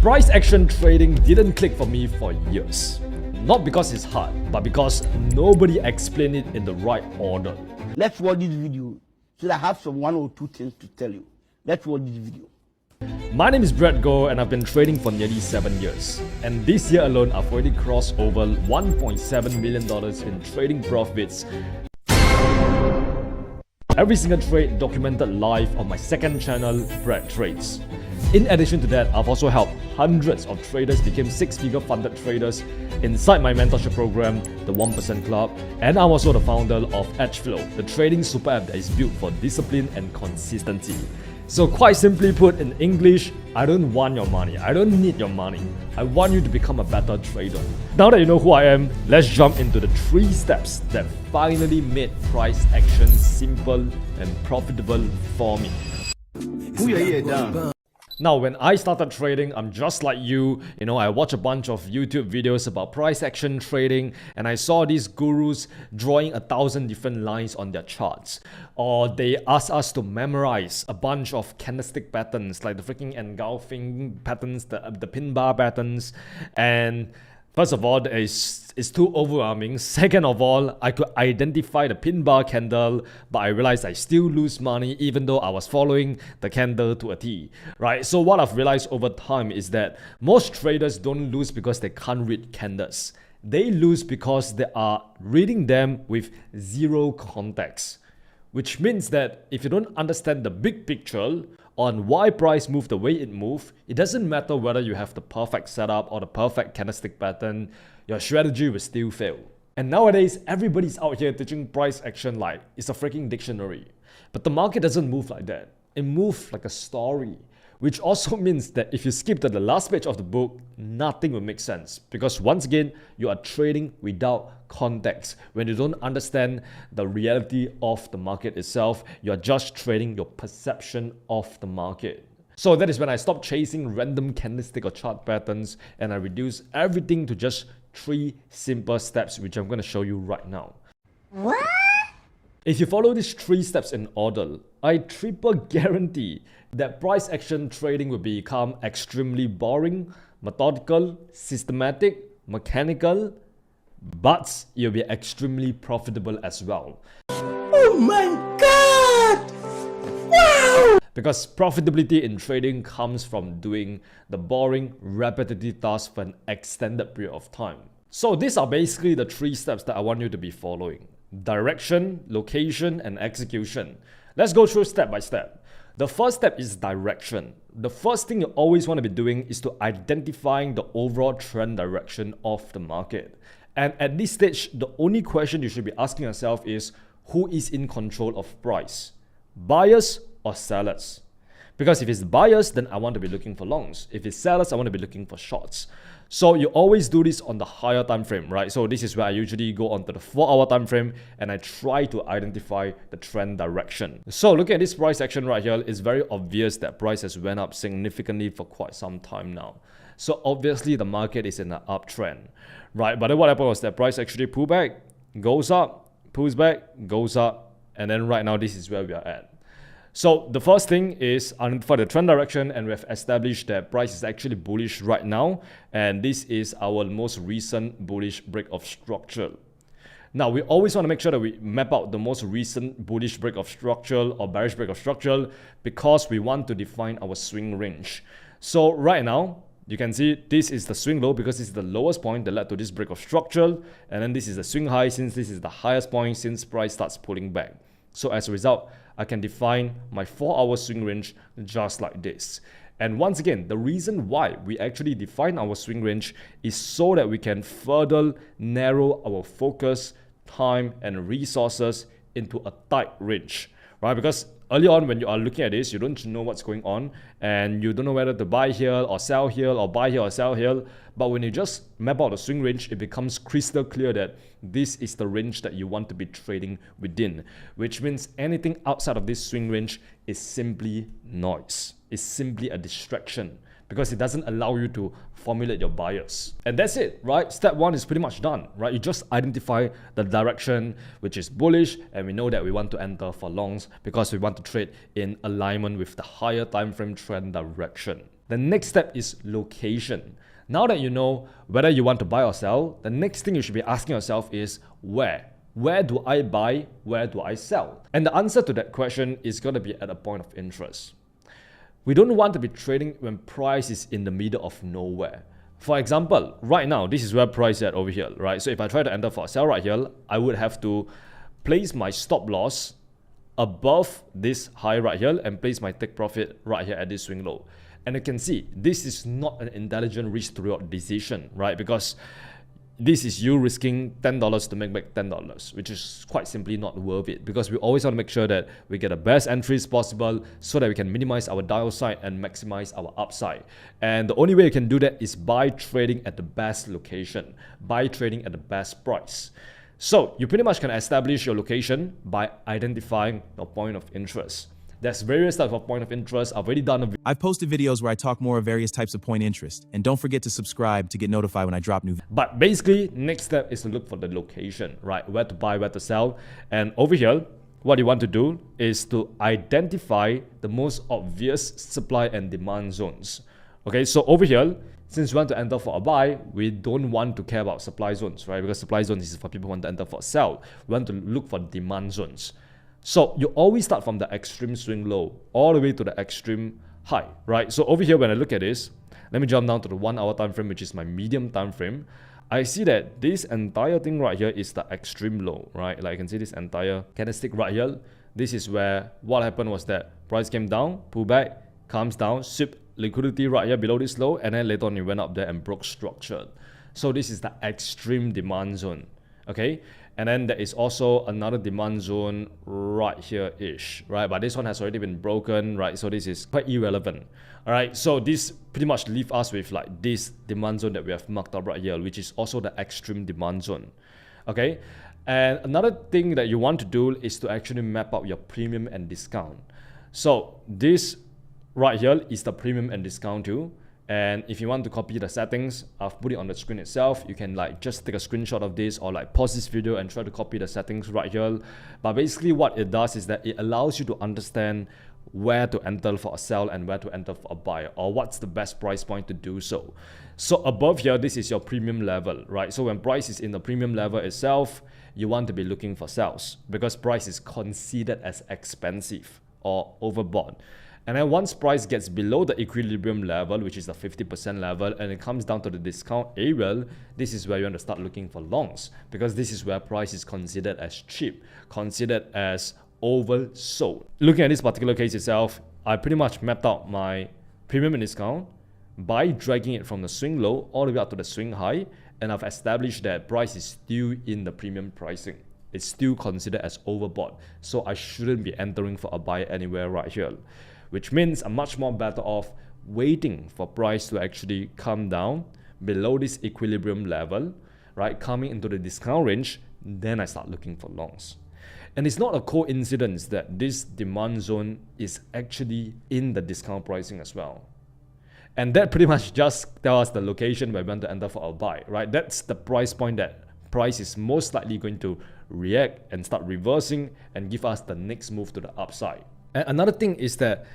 Price action trading didn't click for me for years. Not because it's hard, but because nobody explained it in the right order. Let's watch this video so that I have some one or two things to tell you. Let's watch this video. My name is Brett Goh and I've been trading for nearly 7 years. And this year alone, I've already crossed over $1.7 million in trading profits. Every single trade documented live on my second channel, Brett Trades. In addition to that, I've also helped hundreds of traders become six-figure funded traders inside my mentorship program, the 1% Club, and I'm also the founder of Edgeflow, the trading super app that is built for discipline and consistency. So quite simply put in English, I don't want your money, I don't need your money. I want you to become a better trader. Now that you know who I am, let's jump into the 3 steps that finally made price action simple and profitable for me. Who you here down? Now, when I started trading, I'm just like you. I watch a bunch of YouTube videos about price action trading, and I saw these gurus drawing 1,000 different lines on their charts. Or they ask us to memorize a bunch of candlestick patterns, like the freaking engulfing patterns, the pin bar patterns. And first of all, it's too overwhelming. Second of all, I could identify the pin bar candle, but I realized I still lose money even though I was following the candle to a T, right? So what I've realized over time is that most traders don't lose because they can't read candles. They lose because they are reading them with zero context. Which means that if you don't understand the big picture on why price moved the way it moved, it doesn't matter whether you have the perfect setup or the perfect candlestick pattern, your strategy will still fail. And nowadays, everybody's out here teaching price action like it's a freaking dictionary. But the market doesn't move like that. It moves like a story. Which also means that if you skip to the last page of the book, nothing will make sense. Because once again, you are trading without context. When you don't understand the reality of the market itself, you are just trading your perception of the market. So that is when I stopped chasing random candlestick or chart patterns and I reduced everything to just 3 simple steps, which I'm going to show you right now. What? If you follow these 3 steps in order, I triple guarantee that price action trading will become extremely boring, methodical, systematic, mechanical, but you'll be extremely profitable as well. Oh my God! Wow! Because profitability in trading comes from doing the boring, repetitive tasks for an extended period of time. So these are basically the 3 steps that I want you to be following. Direction, location, and execution. Let's go through step by step. The first step is direction. The first thing you always want to be doing is to identifying the overall trend direction of the market. And at this stage, the only question you should be asking yourself is, who is in control of price? Buyers or sellers? Because if it's buyers, then I want to be looking for longs. If it's sellers, I want to be looking for shorts. So you always do this on the higher time frame, right? So this is where I usually go onto the 4-hour time frame and I try to identify the trend direction. So look at this price action right here. It's very obvious that price has went up significantly for quite some time now. So obviously the market is in an uptrend, right? But then what happened was that price actually pulled back, goes up, pulls back, goes up, and then right now this is where we are at. So the first thing is identify the trend direction, and we have established that price is actually bullish right now, and this is our most recent bullish break of structure. Now we always want to make sure that we map out the most recent bullish break of structure or bearish break of structure because we want to define our swing range. So right now, you can see this is the swing low because this is the lowest point that led to this break of structure, and then this is the swing high since this is the highest point since price starts pulling back. So as a result, I can define my 4-hour swing range just like this. And once again, the reason why we actually define our swing range is so that we can further narrow our focus, time, and resources into a tight range, right? Because early on when you are looking at this, you don't know what's going on and you don't know whether to buy here or sell here or buy here or sell here. But when you just map out the swing range, it becomes crystal clear that this is the range that you want to be trading within, which means anything outside of this swing range is simply noise. It's simply a distraction because it doesn't allow you to formulate your buyers. And that's it, right? Step 1 is pretty much done, right? You just identify the direction, which is bullish, and we know that we want to enter for longs because we want to trade in alignment with the higher time frame trend direction. The next step is location. Now that you know whether you want to buy or sell, the next thing you should be asking yourself is where? Where do I buy? Where do I sell? And the answer to that question is going to be at a point of interest. We don't want to be trading when price is in the middle of nowhere. For example, right now, this is where price is at over here, right? So if I try to enter for a sell right here, I would have to place my stop loss above this high right here and place my take profit right here at this swing low. And you can see this is not an intelligent risk to reward decision, right? Because this is you risking $10 to make back $10, which is quite simply not worth it, because we always want to make sure that we get the best entries possible so that we can minimize our downside and maximize our upside. And the only way you can do that is by trading at the best location, by trading at the best price. So you pretty much can establish your location by identifying your point of interest. There's various types of point of interest. I've already done I've posted videos where I talk more of various types of point interest. And don't forget to subscribe to get notified when I drop new videos. But basically, next step is to look for the location, right? Where to buy, where to sell. And over here, what you want to do is to identify the most obvious supply and demand zones. Okay, so over here, since we want to enter for a buy, we don't want to care about supply zones, right? Because supply zones is for people who want to enter for a sell. We want to look for demand zones. So you always start from the extreme swing low all the way to the extreme high, right? So over here, when I look at this, let me jump down to the 1 hour time frame, which is my medium time frame. I see that this entire thing right here is the extreme low, right? Like you can see this entire candlestick right here. This is where what happened was that price came down, pull back, comes down, sweep liquidity right here below this low, and then later on it went up there and broke structure. So this is the extreme demand zone, okay? And then there is also another demand zone right here-ish, right? But this one has already been broken, right? So this is quite irrelevant, all right? So this pretty much leaves us with like this demand zone that we have marked up right here, which is also the extreme demand zone, okay? And another thing that you want to do is to actually map out your premium and discount. So this right here is the premium and discount too. And if you want to copy the settings, I've put it on the screen itself. You can like just take a screenshot of this or like pause this video and try to copy the settings right here. But basically what it does is that it allows you to understand where to enter for a sell and where to enter for a buy, or what's the best price point to do so. So above here, this is your premium level, right? So when price is in the premium level itself, you want to be looking for sells because price is considered as expensive or overbought. And then once price gets below the equilibrium level, which is the 50% level, and it comes down to the discount area, this is where you want to start looking for longs, because this is where price is considered as cheap, considered as oversold. Looking at this particular case itself, I pretty much mapped out my premium and discount by dragging it from the swing low all the way up to the swing high, and I've established that price is still in the premium pricing. It's still considered as overbought, so I shouldn't be entering for a buy anywhere right here, which means I'm much more better off waiting for price to actually come down below this equilibrium level, right? Coming into the discount range, then I start looking for longs. And it's not a coincidence that this demand zone is actually in the discount pricing as well. And that pretty much just tells us the location where we want to enter for our buy, right? That's the price point that price is most likely going to react and start reversing and give us the next move to the upside. And another thing is that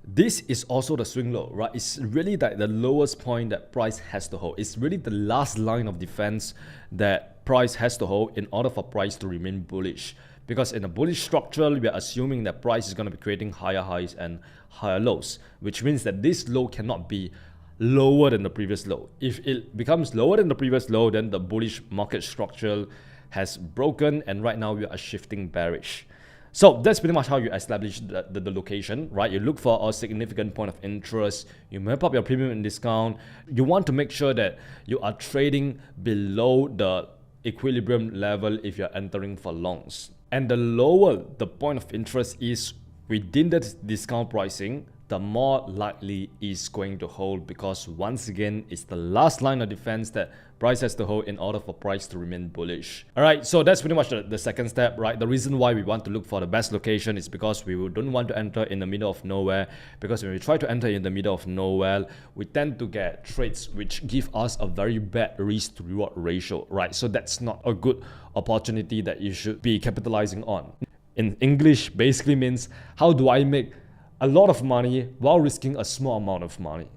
this is also the swing low, right? It's really like the lowest point that price has to hold. It's really the last line of defense that price has to hold in order for price to remain bullish. Because in a bullish structure, we are assuming that price is going to be creating higher highs and higher lows, which means that this low cannot be lower than the previous low. If it becomes lower than the previous low, then the bullish market structure has broken, and right now we are shifting bearish. So that's pretty much how you establish the location, right? You look for a significant point of interest, you map up your premium and discount. You want to make sure that you are trading below the equilibrium level if you're entering for longs. And the lower the point of interest is within the discount pricing, the more likely is going to hold, because once again, it's the last line of defense that price has to hold in order for price to remain bullish. All right, so that's pretty much the second step, right? The reason why we want to look for the best location is because we don't want to enter in the middle of nowhere, because when we try to enter in the middle of nowhere, we tend to get trades which give us a very bad risk to reward ratio, right? So that's not a good opportunity that you should be capitalizing on. In English, basically means how do I make a lot of money while risking a small amount of money.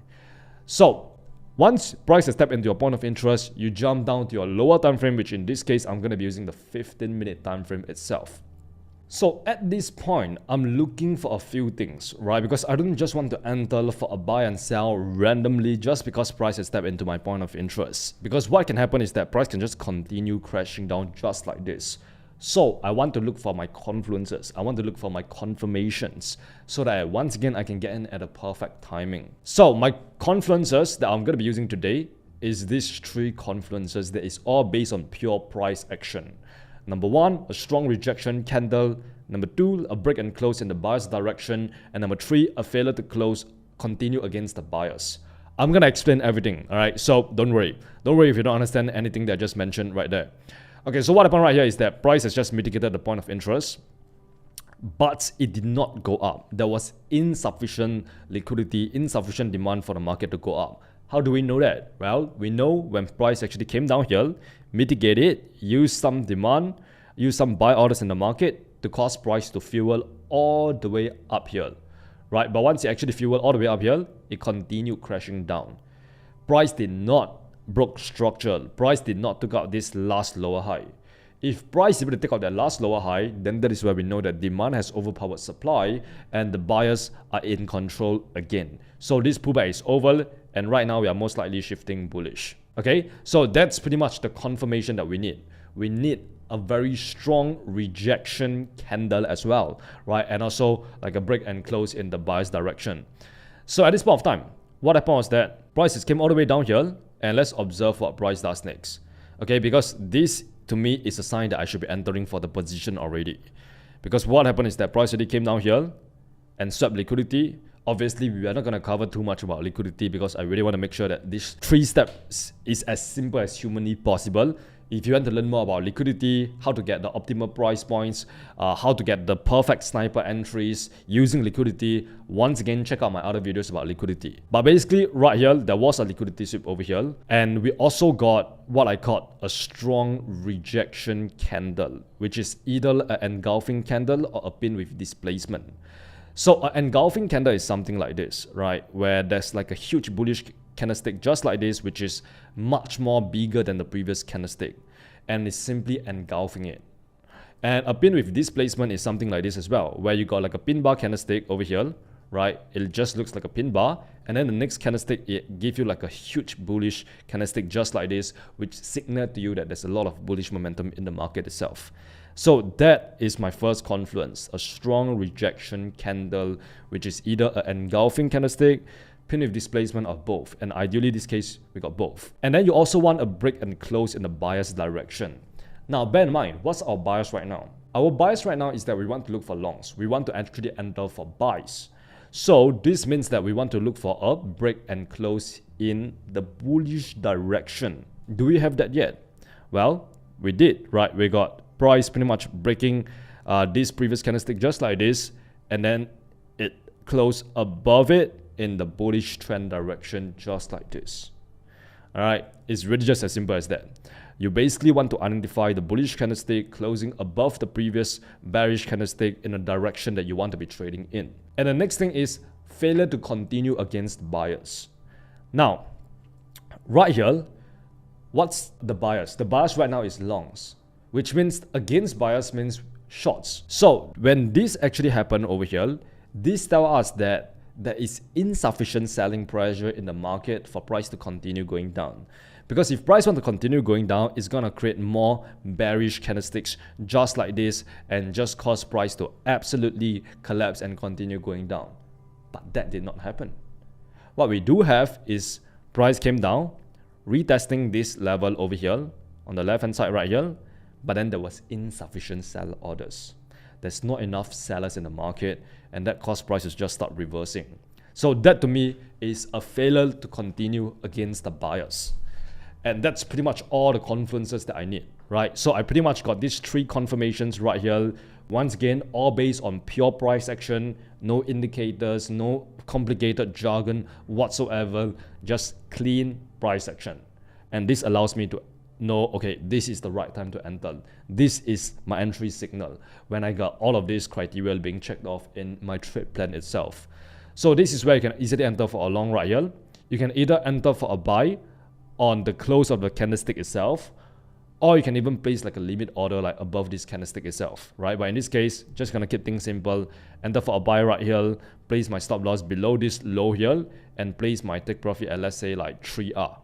So once price has stepped into your point of interest, you jump down to your lower time frame, which in this case, I'm going to be using the 15-minute time frame itself. So at this point, I'm looking for a few things, right? Because I don't just want to enter for a buy and sell randomly just because price has stepped into my point of interest. Because what can happen is that price can just continue crashing down just like this. So I want to look for my confluences. I want to look for my confirmations so that once again, I can get in at a perfect timing. So my confluences that I'm going to be using today is these 3 confluences that is all based on pure price action. Number 1, a strong rejection candle. Number 2, a break and close in the buyer's direction. And number 3, a failure to close, continue against the buyers. I'm going to explain everything, all right? So don't worry. Don't worry if you don't understand anything that I just mentioned right there. Okay, so what happened right here is that price has just mitigated the point of interest, but it did not go up. There was insufficient liquidity, insufficient demand for the market to go up. How do we know that? Well, we know when price actually came down here, mitigate it, use some demand, use some buy orders in the market to cause price to fuel all the way up here, right? But once it actually fueled all the way up here, it continued crashing down. Price did not broke structure. Price did not take out this last lower high. If price is able to take out that last lower high, then that is where we know that demand has overpowered supply and the buyers are in control again. So this pullback is over and right now we are most likely shifting bullish. Okay, so that's pretty much the confirmation that we need. We need a very strong rejection candle as well, right? And also like a break and close in the buyer's direction. So at this point of time, what happened was that prices came all the way down here and let's observe what price does next. Okay, because this to me is a sign that I should be entering for the position already. Because what happened is that price already came down here and swept liquidity. Obviously, we are not going to cover too much about liquidity because I really want to make sure that these 3 steps is as simple as humanly possible. If you want to learn more about liquidity, how to get the optimal price points, how to get the perfect sniper entries using liquidity, once again, check out my other videos about liquidity. But basically, right here, there was a liquidity sweep over here. And we also got what I call a strong rejection candle, which is either an engulfing candle or a pin with displacement. So an engulfing candle is something like this, right? Where there's like a huge bullish candlestick just like this, which is much more bigger than the previous candlestick, and it's simply engulfing it. And a pin with displacement is something like this as well, where you got like a pin bar candlestick over here, right? It just looks like a pin bar, and then the next candlestick, it gives you like a huge bullish candlestick just like this, which signals to you that there's a lot of bullish momentum in the market itself. So that is my first confluence, a strong rejection candle, which is either an engulfing candlestick, pin with displacement, or both. And ideally, in this case, we got both. And then you also want a break and close in the buyer's direction. Now, bear in mind, what's our bias right now? Our bias right now is that we want to look for longs. We want to actually enter for buys. So this means that we want to look for a break and close in the bullish direction. Do we have that yet? Well, we did, right? We got price pretty much breaking this previous candlestick just like this, and then it closed above it in the bullish trend direction just like this. All right, it's really just as simple as that. You basically want to identify the bullish candlestick closing above the previous bearish candlestick in a direction that you want to be trading in. And the next thing is failure to continue against buyers. Now, right here, what's the bias? The bias right now is longs, which means against buyers means shorts. So when this actually happened over here, this tells us that there is insufficient selling pressure in the market for price to continue going down. Because if price want to continue going down, it's going to create more bearish candlesticks just like this and just cause price to absolutely collapse and continue going down. But that did not happen. What we do have is price came down, retesting this level over here on the left hand side right here, but then there was insufficient sell orders. There's not enough sellers in the market, and that caused prices just start reversing. So that to me is a failure to continue against the buyers. And that's pretty much all the confluences that I need, right? So I pretty much got these 3 confirmations right here. Once again, all based on pure price action, no indicators, no complicated jargon whatsoever, just clean price action. And this allows me to know, okay, this is the right time to enter. This is my entry signal when I got all of these criteria being checked off in my trade plan itself. So this is where you can easily enter for a long right here. You can either enter for a buy on the close of the candlestick itself, or you can even place like a limit order like above this candlestick itself, right? But in this case, just gonna keep things simple, enter for a buy right here, place my stop loss below this low here, and place my take profit at, let's say, like 3R.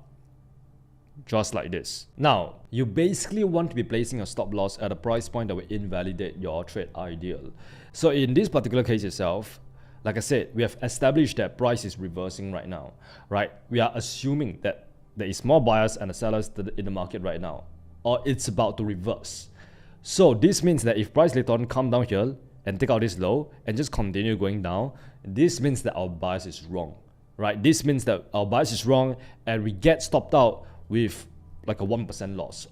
Just like this. Now, you basically want to be placing a stop loss at a price point that will invalidate your trade ideal. So in this particular case itself, like I said, we have established that price is reversing right now, right? We are assuming that there is more buyers and sellers in the market right now, or it's about to reverse. So this means that if price later on come down here and take out this low and just continue going down, this means that our bias is wrong, right? This means that our bias is wrong and we get stopped out with like a 1% loss.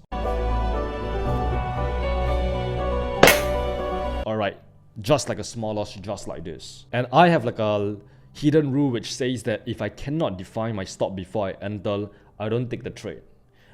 All right, just like a small loss, just like this. And I have like a hidden rule which says that if I cannot define my stop before I enter, I don't take the trade.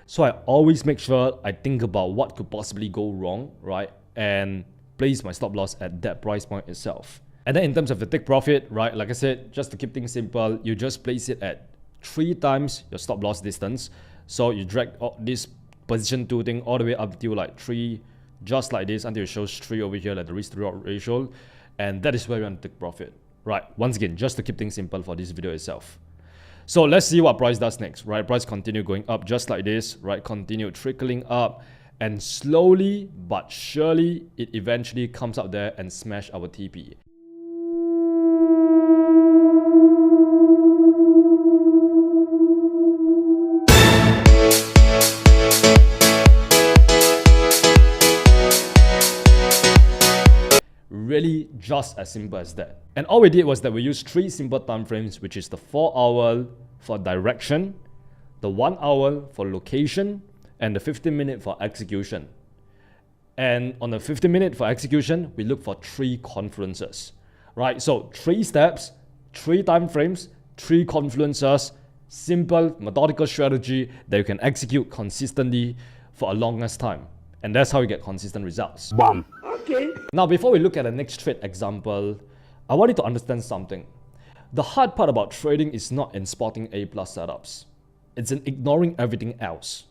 So I always make sure I think about what could possibly go wrong, right? And place my stop loss at that price point itself. And then in terms of the take profit, right? Like I said, just to keep things simple, you just place it at 3 times your stop loss distance. So you drag this position 2 thing all the way up to like 3, just like this, until it shows 3 over here, like the risk to reward ratio. And that is where you want to take profit, right? Once again, just to keep things simple for this video itself. So let's see what price does next, right? Price continue going up just like this, right? Continue trickling up, and slowly but surely it eventually comes up there and smash our TP. Really just as simple as that. And all we did was that we used 3 simple time frames, which is the 4-hour for direction, the 1-hour for location, and the 15-minute for execution. And on the 15-minute for execution, we look for 3 confluences, right? So 3 steps, 3 time frames, 3 confluences, simple methodical strategy that you can execute consistently for a longest time. And that's how you get consistent results. Bam. Okay. Now, before we look at the next trade example, I want you to understand something. The hard part about trading is not in spotting A+ setups. It's in ignoring everything else.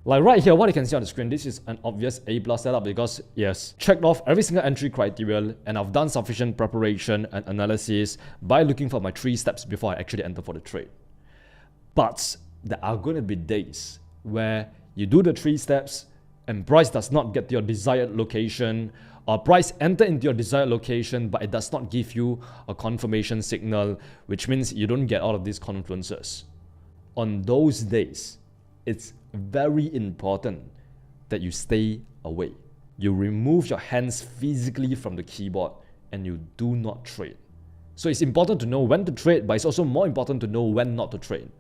Like right here, what you can see on the screen, this is an obvious A+ setup because, yes, checked off every single entry criteria, and I've done sufficient preparation and analysis by looking for my 3 steps before I actually enter for the trade. But there are going to be days where you do the 3 steps and price does not get to your desired location, or price enter into your desired location but it does not give you a confirmation signal, which means you don't get all of these confluences. On those days, it's very important that you stay away. You remove your hands physically from the keyboard and you do not trade. So it's important to know when to trade, but it's also more important to know when not to trade.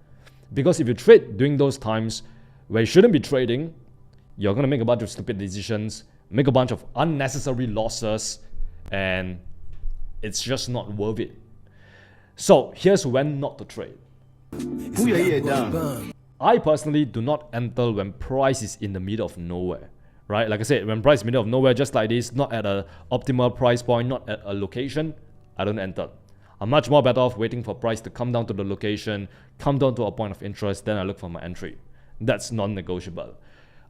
Because if you trade during those times where you shouldn't be trading, you're going to make a bunch of stupid decisions, make a bunch of unnecessary losses, and it's just not worth it. So here's when not to trade. I personally do not enter when price is in the middle of nowhere, right? Like I said, when price is in the middle of nowhere, just like this, not at an optimal price point, not at a location, I don't enter. I'm much more better off waiting for price to come down to the location, come down to a point of interest, then I look for my entry. That's non-negotiable.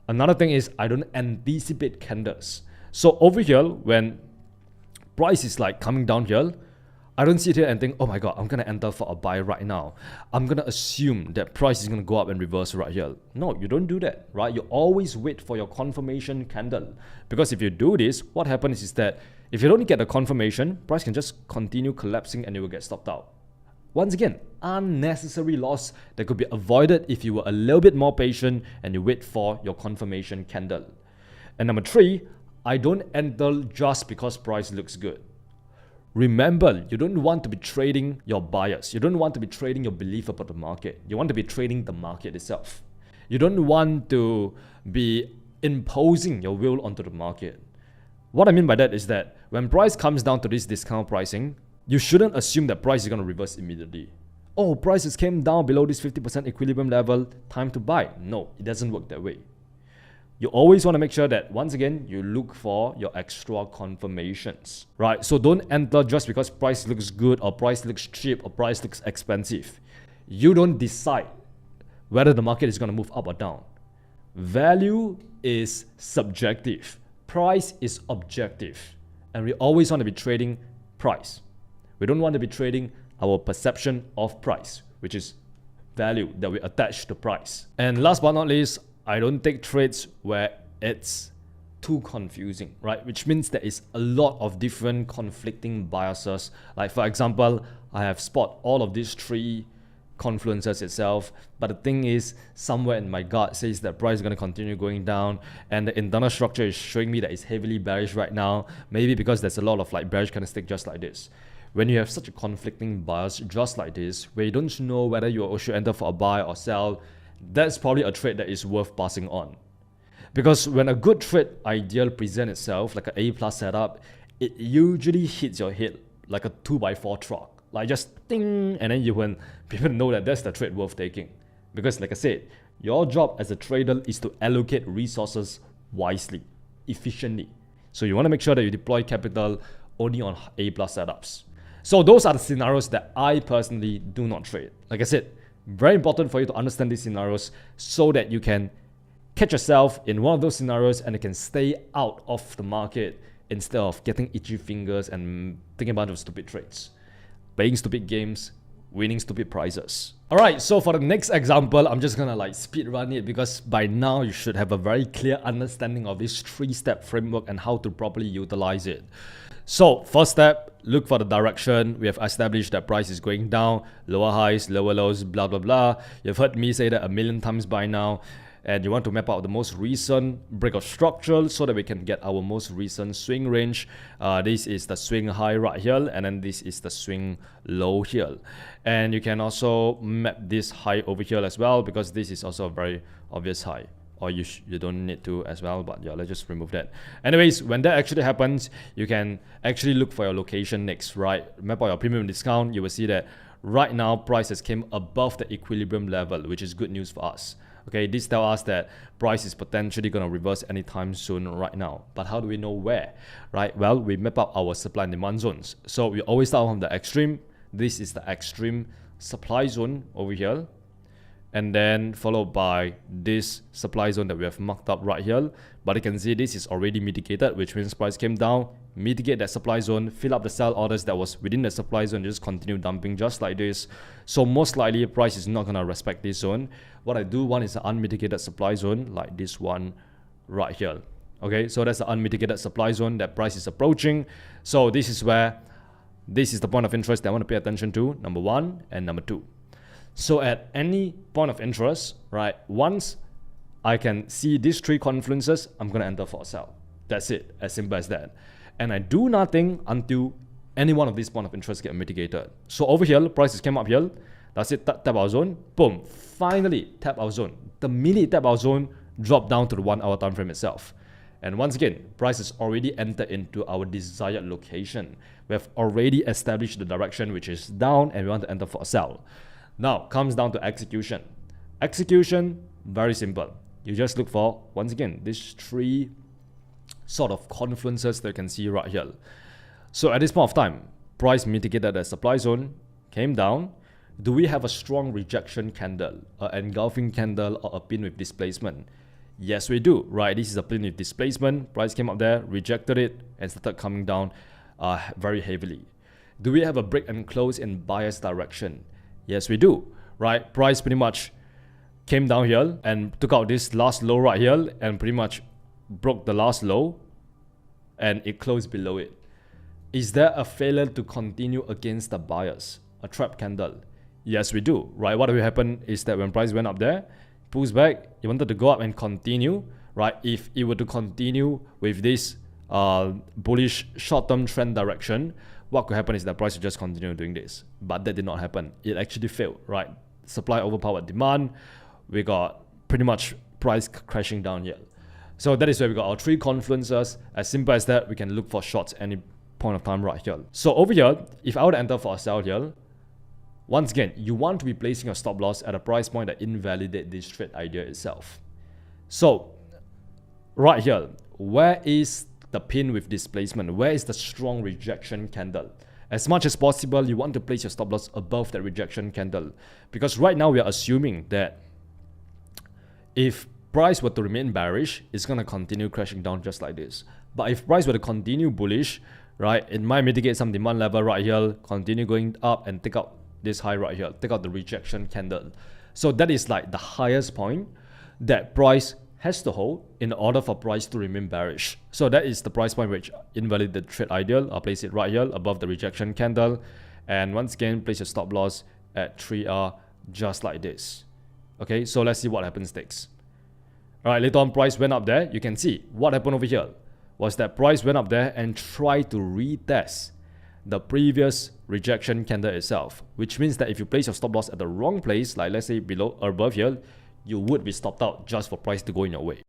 Another thing is I don't anticipate candles. So over here, when price is like coming down here, I don't sit here and think, oh my god, I'm going to enter for a buy right now. I'm going to assume that price is going to go up and reverse right here. No, you don't do that, right? You always wait for your confirmation candle. Because if you do this, what happens is that if you don't get a confirmation, price can just continue collapsing and it will get stopped out. Once again, unnecessary loss that could be avoided if you were a little bit more patient and you wait for your confirmation candle. And number 3, I don't enter just because price looks good. Remember, you don't want to be trading your bias. You don't want to be trading your belief about the market. You want to be trading the market itself. You don't want to be imposing your will onto the market. What I mean by that is that when price comes down to this discount pricing, you shouldn't assume that price is going to reverse immediately. Oh, prices came down below this 50% equilibrium level, time to buy. No, it doesn't work that way. You always want to make sure that, once again, you look for your extra confirmations, right? So don't enter just because price looks good or price looks cheap or price looks expensive. You don't decide whether the market is going to move up or down. Value is subjective. Price is objective. And we always want to be trading price. We don't want to be trading our perception of price, which is value that we attach to price. And last but not least, I don't take trades where it's too confusing, right? Which means there is a lot of different conflicting biases. Like for example, I have spot all of these three confluences itself, but the thing is somewhere in my gut says that price is going to continue going down, and the internal structure is showing me that it's heavily bearish right now, maybe because there's a lot of like bearish candlestick just like this. When you have such a conflicting bias just like this, where you don't know whether you should enter for a buy or sell, that's probably a trade that is worth passing on. Because when a good trade idea presents itself, like an A+ setup, it usually hits your head like a 2x4 truck. Like just ding, and then you will people know that that's the trade worth taking. Because like I said, your job as a trader is to allocate resources wisely, efficiently. So you want to make sure that you deploy capital only on A+ setups. So those are the scenarios that I personally do not trade. Like I said, very important for you to understand these scenarios so that you can catch yourself in one of those scenarios and you can stay out of the market instead of getting itchy fingers and thinking about those stupid trades. Playing stupid games, winning stupid prizes. Alright, so for the next example, I'm just gonna like speed run it because by now you should have a very clear understanding of this 3-step framework and how to properly utilize it. So first step, look for the direction. We have established that price is going down, lower highs, lower lows, blah blah blah. You've heard me say that a million times by now. And you want to map out the most recent breakout structure so that we can get our most recent swing range. This is the swing high right here, and then this is the swing low here. And you can also map this high over here as well, because this is also a very obvious high. Or you don't need to as well, but yeah, let's just remove that. Anyways, when that actually happens, you can actually look for your location next, right? Map out your premium discount. You will see that right now prices came above the equilibrium level, which is good news for us. Okay, this tells us that price is potentially going to reverse anytime soon right now. But how do we know where, right? Well, we map out our supply and demand zones. So we always start from the extreme. This is the extreme supply zone over here. And then followed by this supply zone that we have marked up right here. But you can see this is already mitigated, which means price came down, mitigate that supply zone, fill up the sell orders that was within the supply zone, just continue dumping just like this. So most likely price is not going to respect this zone. What I do want is an unmitigated supply zone like this one right here. Okay, so that's the unmitigated supply zone that price is approaching. So this is where, this is the point of interest that I want to pay attention to, number 1 and number 2. So at any point of interest, right, once I can see these 3 confluences, I'm going to enter for a sell. That's it, as simple as that. And I do nothing until any one of these point of interest get mitigated. So over here, prices came up here. That's it, tap our zone. Boom, finally tap our zone. The minute tap our zone, drop down to the 1 hour time frame itself. And once again, price has already entered into our desired location. We have already established the direction, which is down, and we want to enter for a sell. Now, comes down to execution. Execution, very simple. You just look for, once again, these 3 sort of confluences that you can see right here. So at this point of time, price mitigated the supply zone, came down. Do we have a strong rejection candle, an engulfing candle, or a pin with displacement? Yes, we do, right? This is a pin with displacement. Price came up there, rejected it, and started coming down very heavily. Do we have a break and close in bias direction? Yes, we do, right? Price pretty much came down here and took out this last low right here and pretty much broke the last low and it closed below it. Is there a failure to continue against the bias, a trap candle? Yes, we do, right? What will happen is that when price went up there, pulls back, it wanted to go up and continue, right? If it were to continue with this bullish short-term trend direction, what could happen is that price would just continue doing this. But that did not happen. It actually failed, right? Supply overpowered demand. We got pretty much price crashing down here. So that is where we got our 3 confluences. As simple as that, we can look for shorts any point of time right here. So over here, if I were to enter for a sell here, once again, you want to be placing your stop loss at a price point that invalidates this trade idea itself. So right here, where is the pin with displacement? Where is the strong rejection candle? As much as possible, you want to place your stop loss above that rejection candle. Because right now we are assuming that if price were to remain bearish, it's going to continue crashing down just like this. But if price were to continue bullish, right, it might mitigate some demand level right here, continue going up and take out this high right here, take out the rejection candle. So that is like the highest point that price has to hold in order for price to remain bearish. So that is the price point which invalidate the trade ideal. I'll place it right here above the rejection candle. And once again, place your stop loss at 3R just like this. Okay, so let's see what happens next. Alright, later on price went up there. You can see what happened over here was that price went up there and tried to retest the previous rejection candle itself, which means that if you place your stop loss at the wrong place, like let's say below or above here, you would be stopped out just for price to go in your way.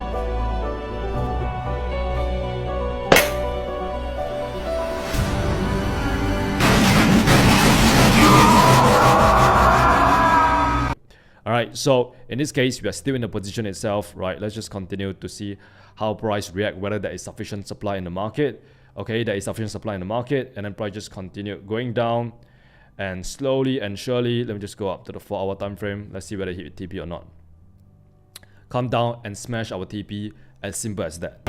Alright, so in this case, we are still in the position itself, right? Let's just continue to see how price react, whether there is sufficient supply in the market. Okay, there is sufficient supply in the market, and then price just continue going down. And slowly and surely, let me just go up to the 4-hour time frame. Let's see whether it hit TP or not. Come down and smash our TP, as simple as that.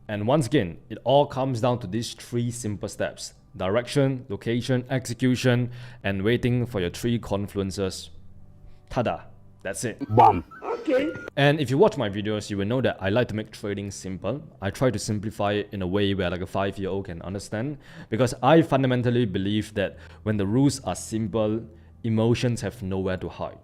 And once again, it all comes down to these 3 simple steps: direction, location, execution, and waiting for your 3 confluences. Tada! That's it. Bam. Okay. And if you watch my videos, you will know that I like to make trading simple. I try to simplify it in a way where like a 5-year-old can understand. Because I fundamentally believe that when the rules are simple, emotions have nowhere to hide.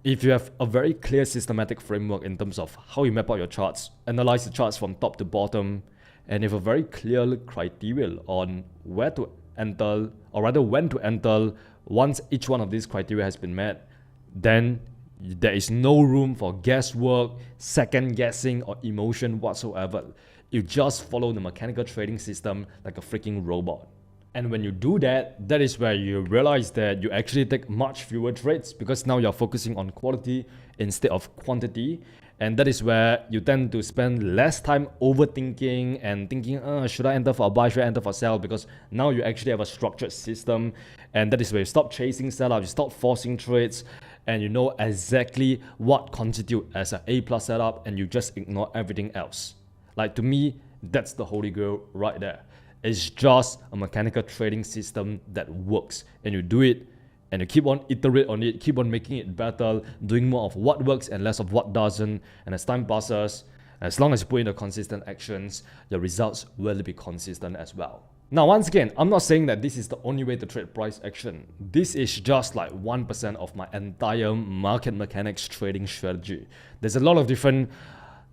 If you have a very clear systematic framework in terms of how you map out your charts, analyze the charts from top to bottom, and if a very clear criteria on where to enter, or rather when to enter, once each one of these criteria has been met, then there is no room for guesswork, second guessing, or emotion whatsoever. You just follow the mechanical trading system like a freaking robot. And when you do that, that is where you realize that you actually take much fewer trades, because now you're focusing on quality instead of quantity. And that is where you tend to spend less time overthinking and thinking, should I enter for a buy, should I enter for a sell? Because now you actually have a structured system. And that is where you stop chasing sellout, you stop forcing trades, and you know exactly what constitute as an A+ setup, and you just ignore everything else. Like, to me, that's the holy grail right there. It's just a mechanical trading system that works, and you do it and you keep on iterate on it, keep on making it better, doing more of what works and less of what doesn't. And as time passes, as long as you put in the consistent actions, your results will be consistent as well. Now, once again, I'm not saying that this is the only way to trade price action. This is just like 1% of my entire market mechanics trading strategy. There's a lot of different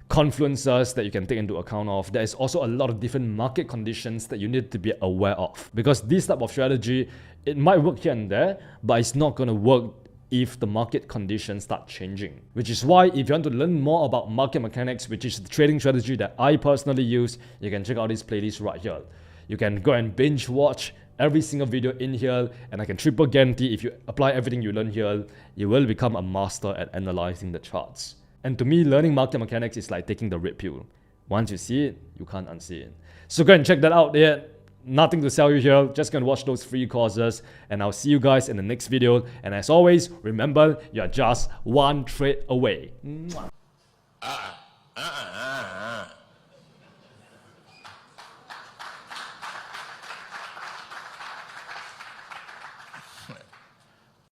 confluences that you can take into account of. There is also a lot of different market conditions that you need to be aware of, because this type of strategy, it might work here and there, but it's not going to work if the market conditions start changing. Which is why if you want to learn more about market mechanics, which is the trading strategy that I personally use, you can check out this playlist right here. You can go and binge watch every single video in here, and I can triple guarantee if you apply everything you learn here, you will become a master at analyzing the charts. And to me, learning market mechanics is like taking the red pill. Once you see it, you can't unsee it. So go and check that out there. Nothing to sell you here, just gonna watch those free courses, and I'll see you guys in the next video. And as always, remember, you're just one trade away. Mwah.